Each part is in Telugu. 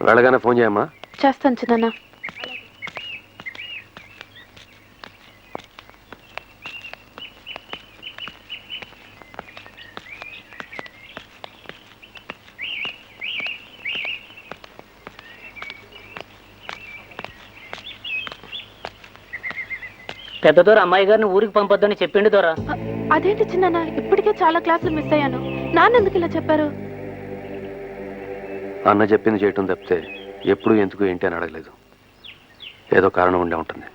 వెళ్ళగానే ఫోన్ చేయమ్మా. చేస్తాను చిన్న. పెద్ద దొర అమ్మాయి గారిని ఊరికి పంపొద్దని చెప్పిండు దొర. అదేంటి చిన్న, ఇప్పటికే చాలా క్లాసులు మిస్ అయ్యాను. నాన్న ఎందుకు ఇలా చెప్పారు? అన్న చెప్పింది చేయటం తప్పితే ఎప్పుడు ఎందుకు ఏంటి అని అడగలేదు. ఏదో కారణం ఉండే ఉంటుంది.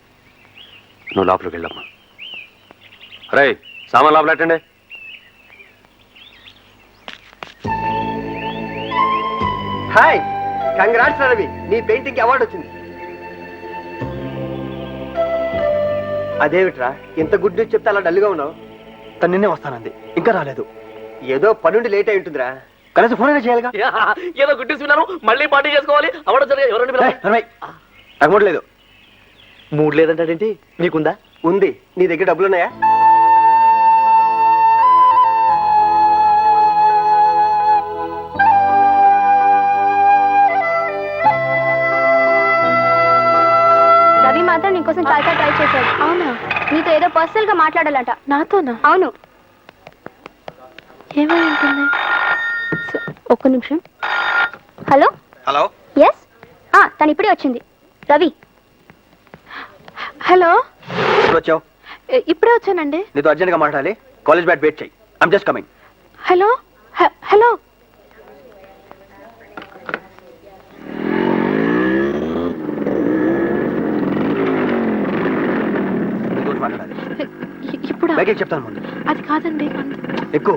నువ్వు లోపలికి వెళ్ళమ్మా. రే సామాన్ లోపల పెట్టండి. హాయ్, కంగ్రాట్స్ రవి, నీ పెయింటింగ్ అవార్డు వచ్చింది. అదేమిట్రా ఇంత గుడ్ న్యూస్ చెప్తే అలా డల్గా ఉన్నావు? తను నిన్నే వస్తానంది, ఇంకా రాలేదు. ఏదో పనుండి లేట్ అయి ఉంటుందిరా. కనీసం ఫోన్ అయినా చేయాలిగా. ఏదో గుడ్డీస్ విన్నాను, మళ్ళీ పార్టీ చేసుకోవాలి. నాకు మూడు లేదు. మూడు లేదంటాడేంటి? నీకుందా? ఉంది. నీ దగ్గర డబ్బులున్నాయా? రవి మాత్రం నీకోసం చాలా ట్రై చేశాడు. అవునా? నీతో ఏదో పర్సనల్ గా మాట్లాడాలంట. నాతోనా? అవును. ఏమై ఉంటుంది? ఒక్క నిమిషం. Hello hello. ఎస్, తను ఇప్పుడే వచ్చింది. రవి. హలో. ఇప్పుడు వచ్చావు? ఇప్పుడే వచ్చానండి. నీతో అర్జెంట్ గా మాట్లాడాలి. కాలేజ్ బ్యాట్ వెయిట్ చేయి. I'm just coming. Hello. Hello. మాట్లాడాలి. ఇప్పుడు బ్యాగ్ చెప్తాను ముందు. అది కాదండి. ఎక్కువ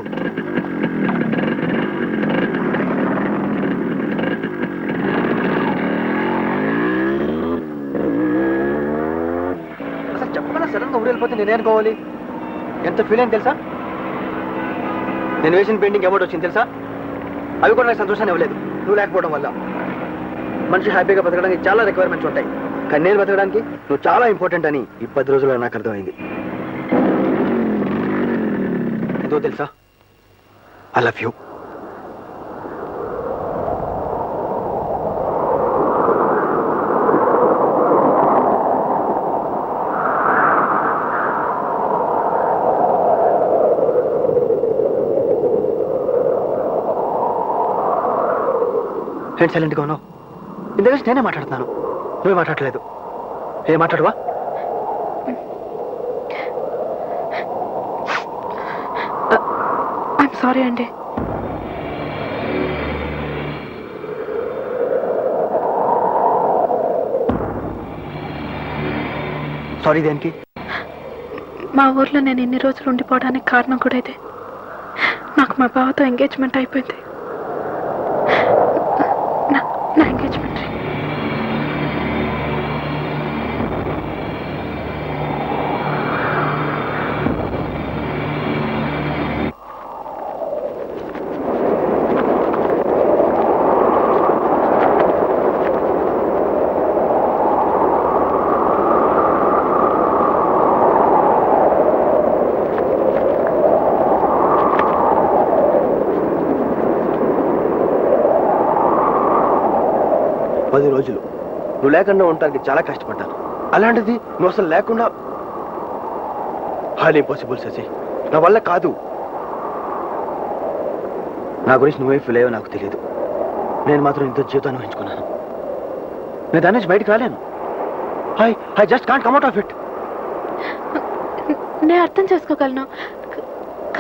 చెప్పకుండా సడన్ గా ఊరు వెళ్ళిపోతే నేనే అనుకోవాలి. ఎంత ఫీల్ అయింది తెలుసా? నేను వేసిన పెయింటింగ్ అవార్డు వచ్చింది తెలుసా? అవి కూడా నాకు సంతోషాన్ని ఇవ్వలేదు, నువ్వు లేకపోవడం వల్ల. మనిషి హ్యాపీగా బతకడానికి చాలా రిక్వైర్మెంట్స్ ఉంటాయి, కానీ నేను బతకడానికి నువ్వు చాలా ఇంపార్టెంట్ అని ఈ 10 రోజుల్లో నాకు అర్థమైంది. ఎంతో తెలుసా? I love you. ఏంటి సైలెంట్గా ఉన్నావు? ఇంతగా నేనే మాట్లాడుతున్నాను, నువ్వే మాట్లాడలేదు. ఏం మాట్లాడవా? ఐఎమ్ సారీ అండి. సారీ దేనికి? మా ఊర్లో నేను ఇన్ని రోజులు ఉండిపోవడానికి కారణం కూడా ఇదే. నాకు మా బావతో ఎంగేజ్మెంట్ అయిపోయింది. నా ఎంగేజ్మెంట్ రింగ్. రోజులు నువ్వు లేకుండా ఉండటానికి చాలా కష్టపడ్డాను. అలాంటిది నువ్వు అసలు లేకుండా హైలీ ఇంపాసిబుల్ శశి, నా వల్ల కాదు. నా గురించి నువ్వే ఫీల్ అయ్యో నాకు తెలియదు. నేను మాత్రం ఇంత జీవితాన్ని వహించుకున్నాను. నేను దాని నుంచి బయటకు రాలేను. I just can't come out of it. నేను అర్థం చేసుకోగలను,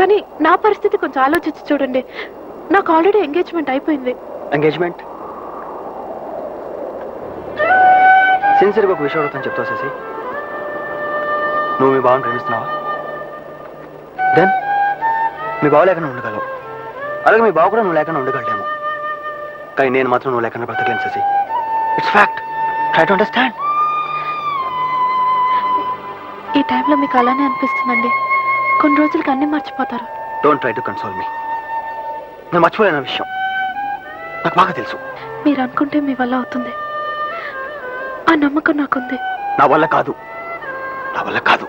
కానీ నా పరిస్థితి కొంచెం ఆలోచించి చూడండి. నాకు ఆల్రెడీ ఎంగేజ్మెంట్ అయిపోయింది. ఎంగేజ్మెంట్? సిన్సియర్గా ఒక విషయం అడుగుతాను, చెప్తావు శశి? నువ్వు మీ బావని ప్రేమిస్తున్నావా? దెన్ మీ బావ లేకుండా ఉండగలవు, అలాగే మీ బావ కూడా నువ్వు లేకుండా ఉండగలడేమో. కానీ నేను మాత్రం నువ్వు లేకుండా బ్రతకలేను Shashi. It's fact. Try to understand. ఈ టైంలో మీకు అలానే అనిపిస్తుందండి. కొన్ని రోజులకి అన్నీ మర్చిపోతారు. Don't try to console me. నేను మర్చిపోలేని విషయం నాకు బాగా తెలుసు. మీరు అనుకుంటే మీ వల్ల అవుతుంది, ఆ నమ్మకం నాకుంది. నా వల్ల కాదు, నా వల్ల కాదు.